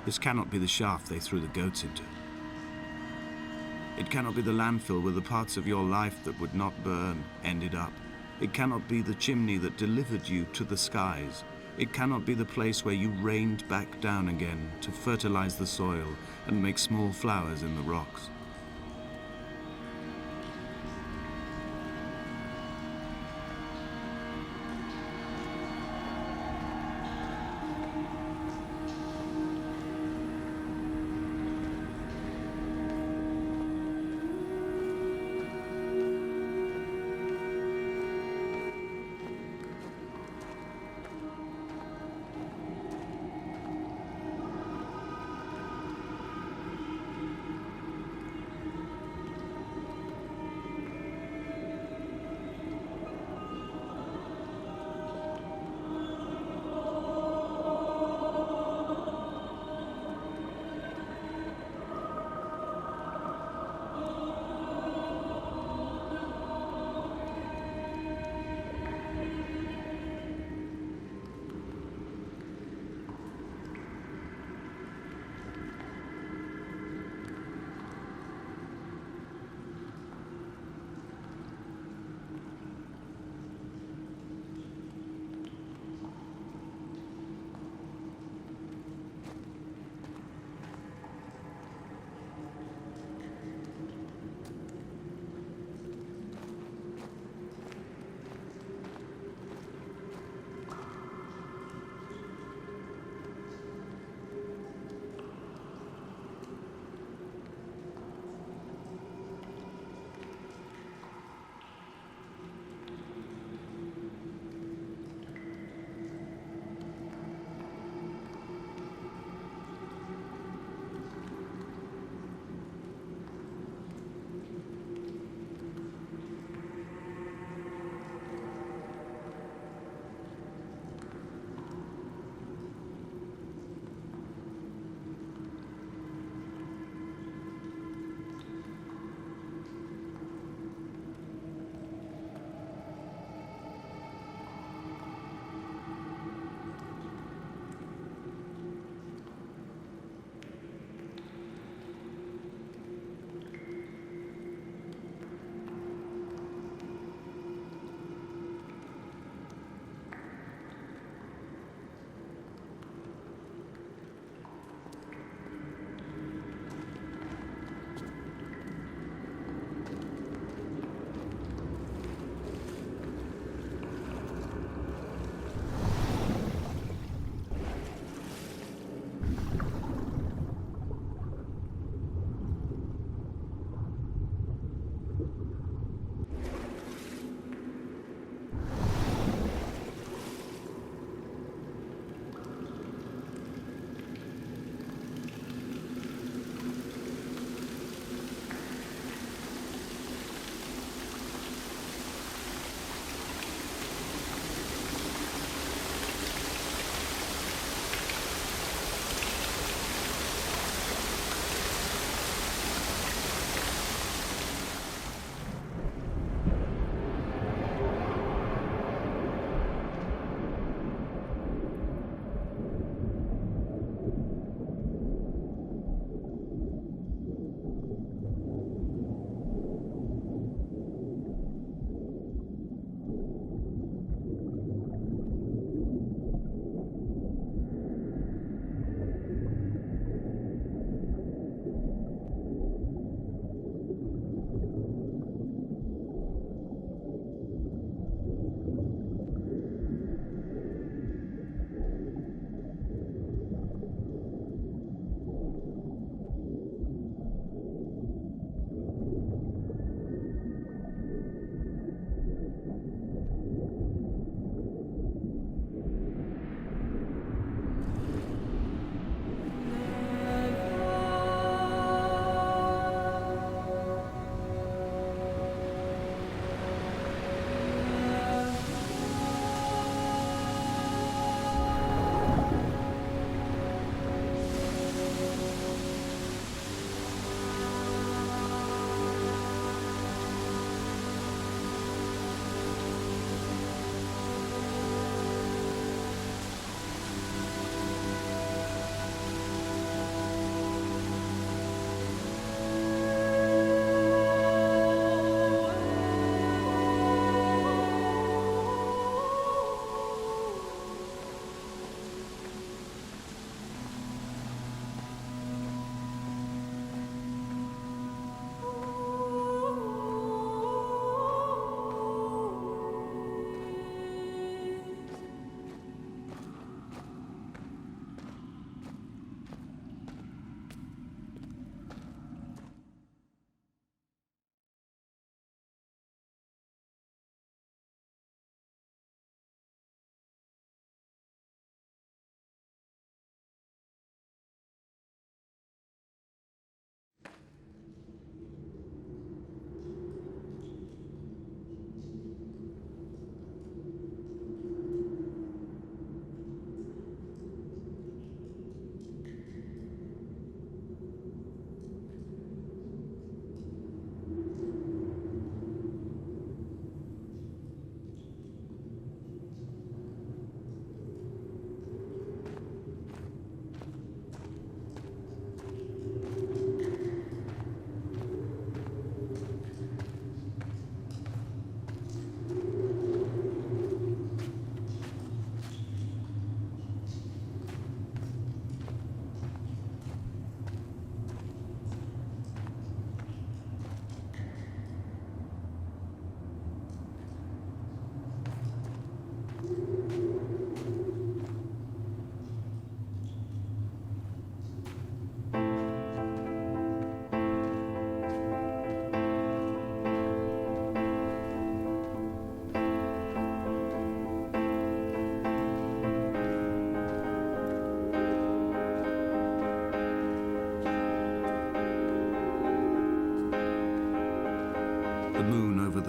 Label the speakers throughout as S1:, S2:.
S1: This cannot be the shaft they threw the goats into. It cannot be the landfill where the parts of your life that would not burn ended up. It cannot be the chimney that delivered you to the skies. It cannot be the place where you rained back down again to fertilize the soil and make small flowers in the rocks.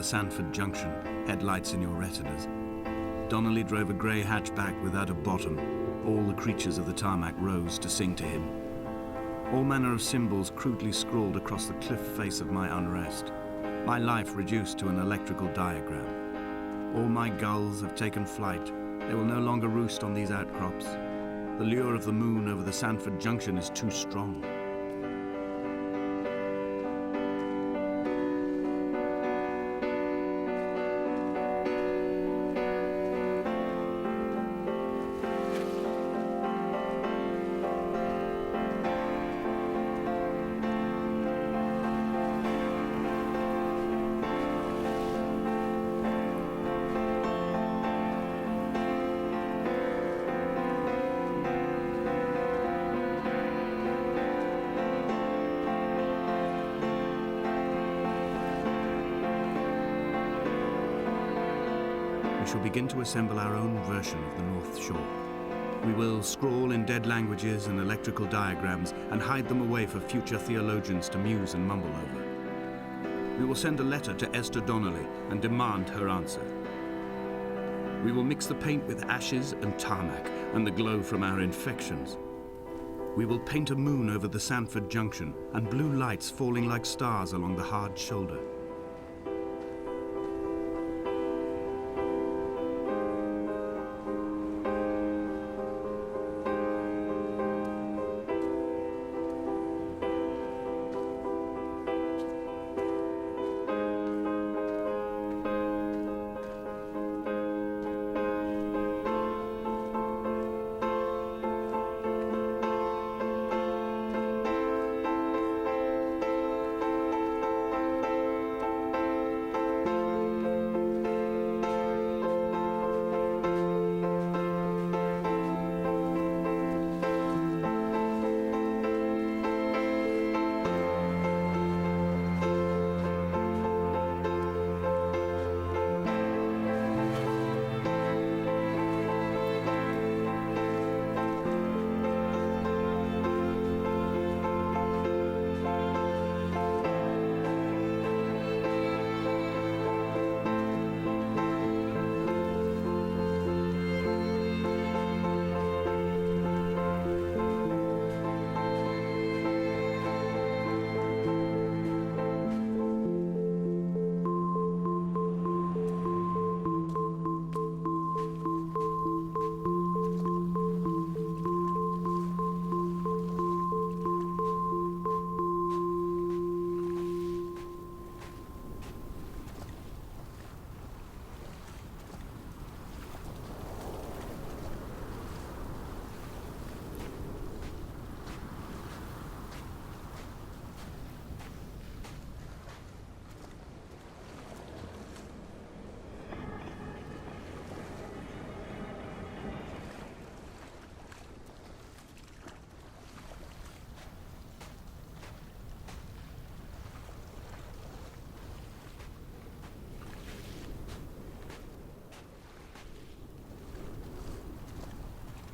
S1: Sanford Junction, headlights in your retinas. Donnelly drove a grey hatchback without a bottom. All the creatures of the tarmac rose to sing to him. All manner of symbols crudely scrawled across the cliff face of my unrest. My life reduced to an electrical diagram. All my gulls have taken flight. They will no longer roost on these outcrops. The lure of the moon over the Sanford Junction is too strong. We shall begin to assemble our own version of the North Shore. We will scrawl in dead languages and electrical diagrams and hide them away for future theologians to muse and mumble over. We will send a letter to Esther Donnelly and demand her answer. We will mix the paint with ashes and tarmac and the glow from our infections. We will paint a moon over the Sanford Junction and blue lights falling like stars along the hard shoulder.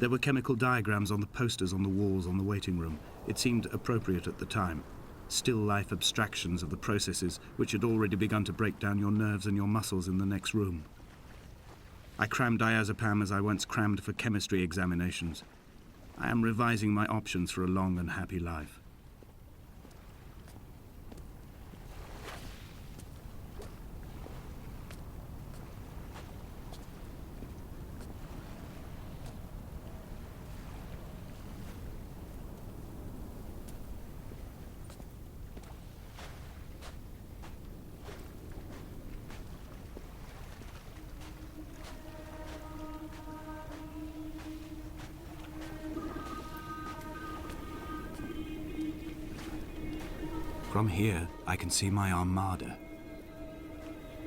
S1: There were chemical diagrams on the posters on the walls on the waiting room. It seemed appropriate at the time. Still life abstractions of the processes which had already begun to break down your nerves and your muscles in the next room. I crammed diazepam as I once crammed for chemistry examinations. I am revising my options for a long and happy life. From here, I can see my armada.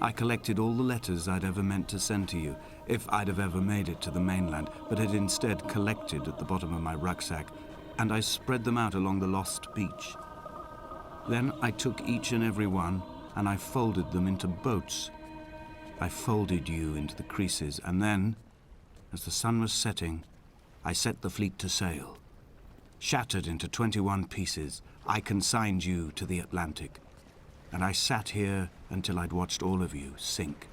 S1: I collected all the letters I'd ever meant to send to you, if I'd have ever made it to the mainland, but had instead collected at the bottom of my rucksack, and I spread them out along the lost beach. Then I took each and every one, and I folded them into boats. I folded you into the creases, and then, as the sun was setting, I set the fleet to sail. Shattered into 21 pieces, I consigned you to the Atlantic. and I sat here until I'd watched all of you sink.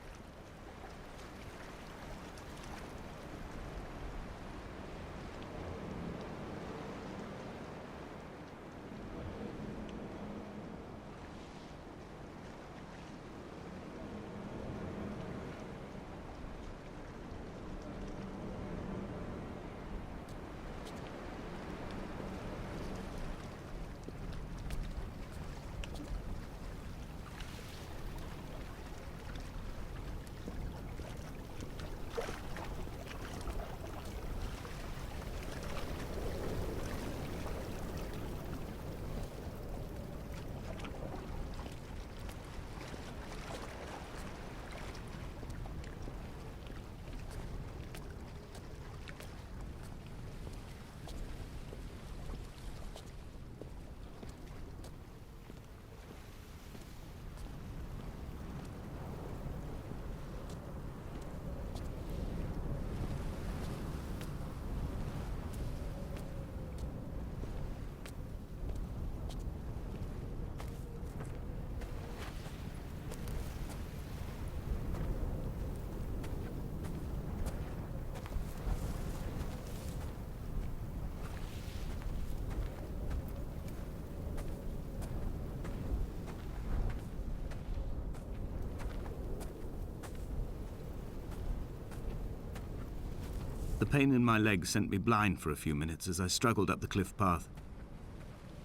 S1: The pain in my leg sent me blind for a few minutes as I struggled up the cliff path.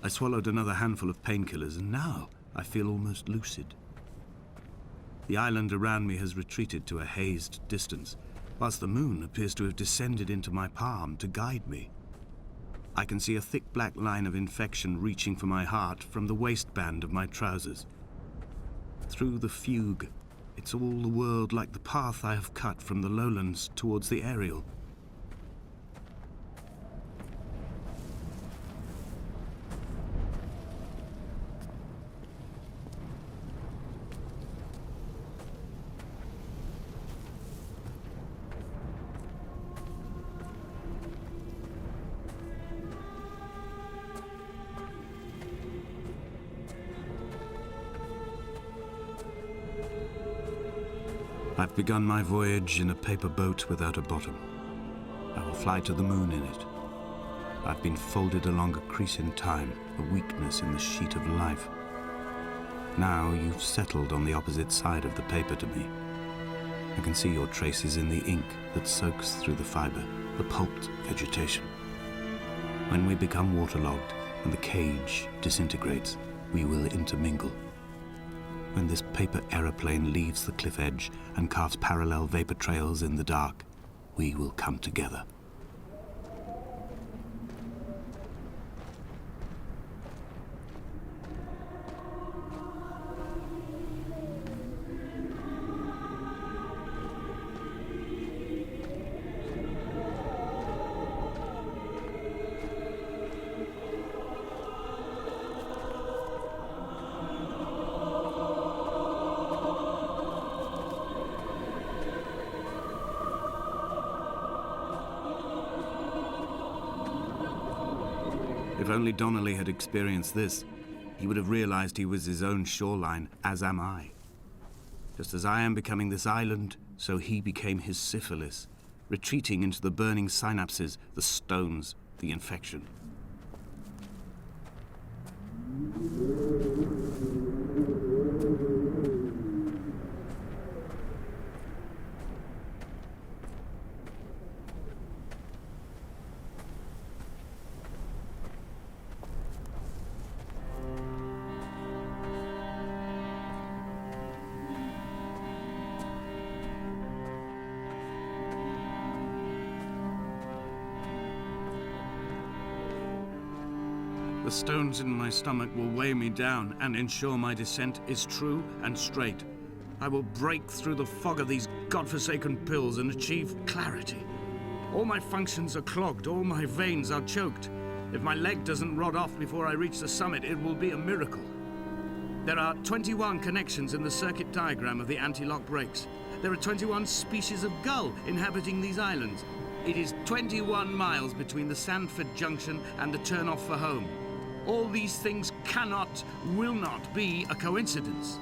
S1: I swallowed another handful of painkillers, and now I feel almost lucid. The island around me has retreated to a hazed distance, whilst the moon appears to have descended into my palm to guide me. I can see a thick black line of infection reaching for my heart from the waistband of my trousers. Through the fugue, it's all the world like the path I have cut from the lowlands towards the aerial. I've begun my voyage in a paper boat without a bottom. I will fly to the moon in it. I've been folded along a crease in time, a weakness in the sheet of life. Now you've settled on the opposite side of the paper to me. I can see your traces in the ink that soaks through the fiber, the pulped vegetation. When we become waterlogged and the cage disintegrates, we will intermingle. When this paper aeroplane leaves the cliff edge and carves parallel vapor trails in the dark, we will come together. If only Donnelly had experienced this, he would have realized he was his own shoreline, as am I. Just as I am becoming this island, so he became his syphilis, retreating into the burning synapses, the stones, the infection. The stones in my stomach will weigh me down and ensure my descent is true and straight. I will break through the fog of these godforsaken pills and achieve clarity. All my functions are clogged, all my veins are choked. If my leg doesn't rot off before I reach the summit, it will be a miracle. There are 21 connections in the circuit diagram of the anti-lock brakes. There are 21 species of gull inhabiting these islands. It is 21 miles between the Sandford Junction and the turn-off for home. All these things cannot, will not be a coincidence.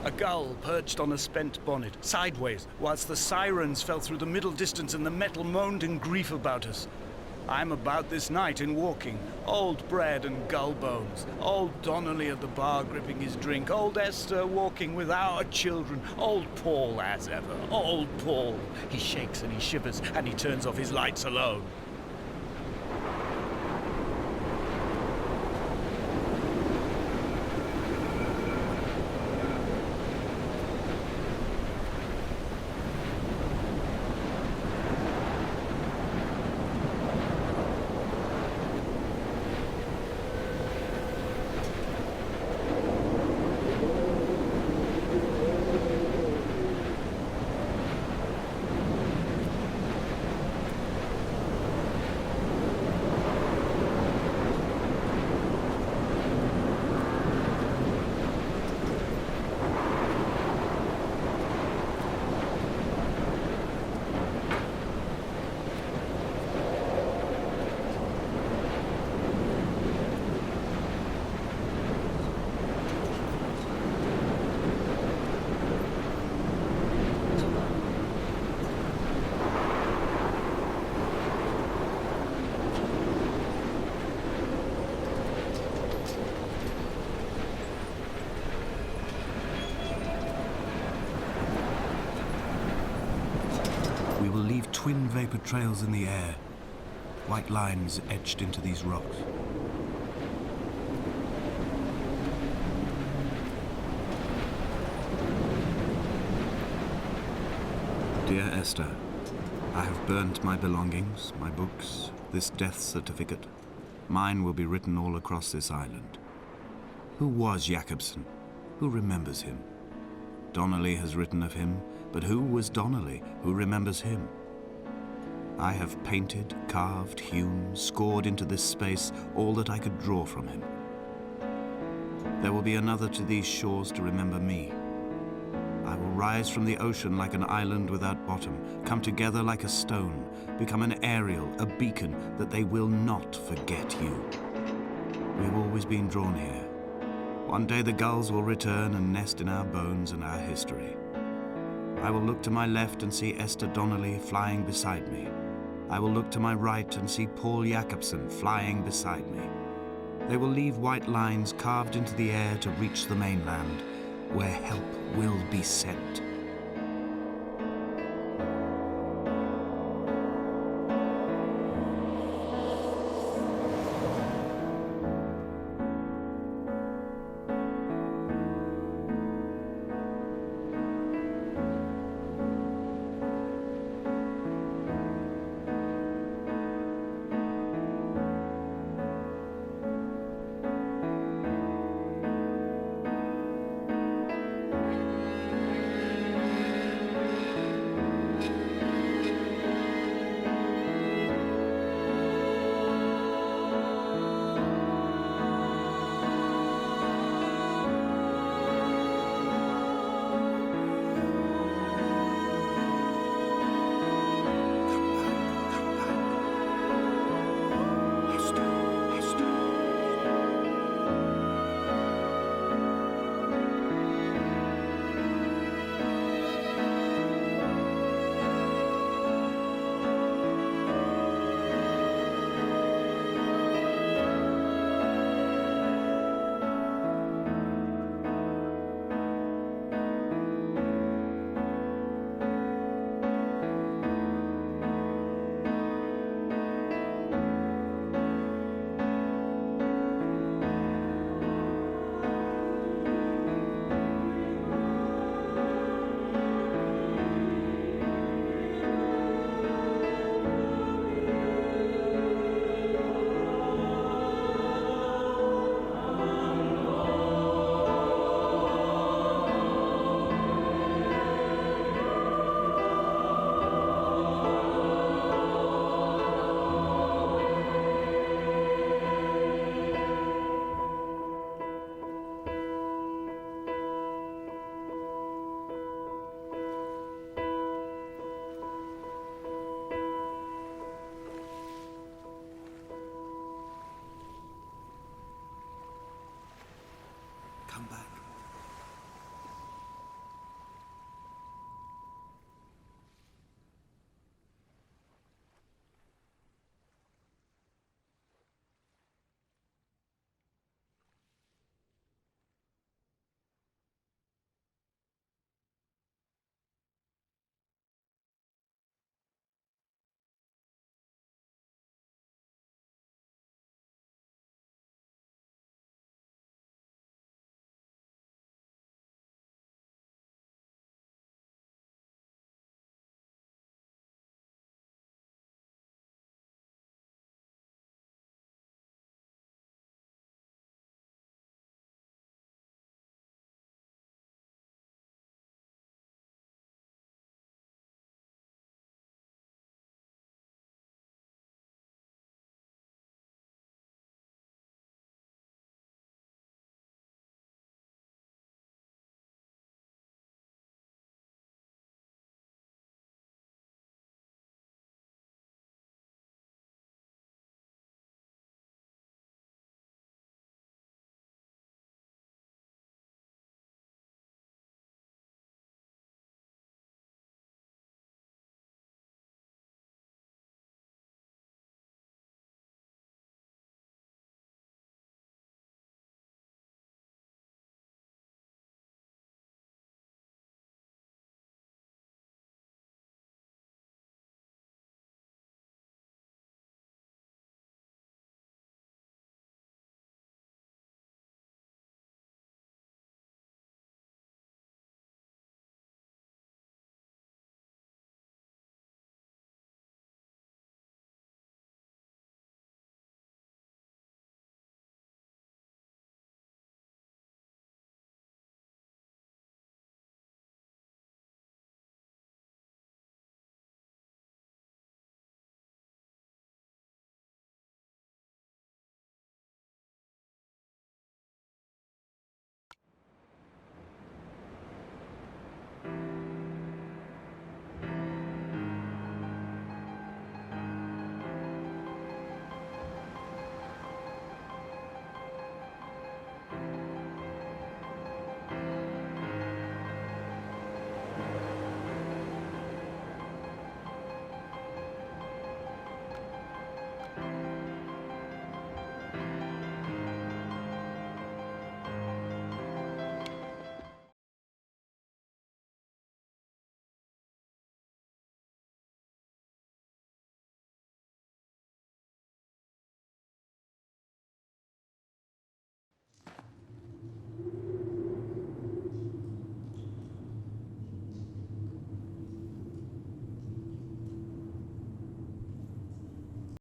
S1: A gull perched on a spent bonnet, sideways, whilst the sirens fell through the middle distance and the metal moaned in grief about us. I'm about this night in walking, old bread and gull bones, old Donnelly at the bar gripping his drink, old Esther walking with our children, old Paul as ever, old Paul. He shakes and he shivers and he turns off his lights alone. We will leave twin vapor trails in the air, white lines etched into these rocks. Dear Esther, I have burnt my belongings, my books, this death certificate. Mine will be written all across this island. Who was Jakobsen? Who remembers him? Donnelly has written of him, but who was Donnelly? Who remembers him? I have painted, carved, hewn, scored into this space all that I could draw from him. There will be another to these shores to remember me. I will rise from the ocean like an island without bottom, come together like a stone, become an aerial, a beacon, that they will not forget you. We have always been drawn here. One day the gulls will return and nest in our bones and our history. I will look to my left and see Esther Donnelly flying beside me. I will look to my right and see Paul Jakobsen flying beside me. They will leave white lines carved into the air to reach the mainland, where help will be sent.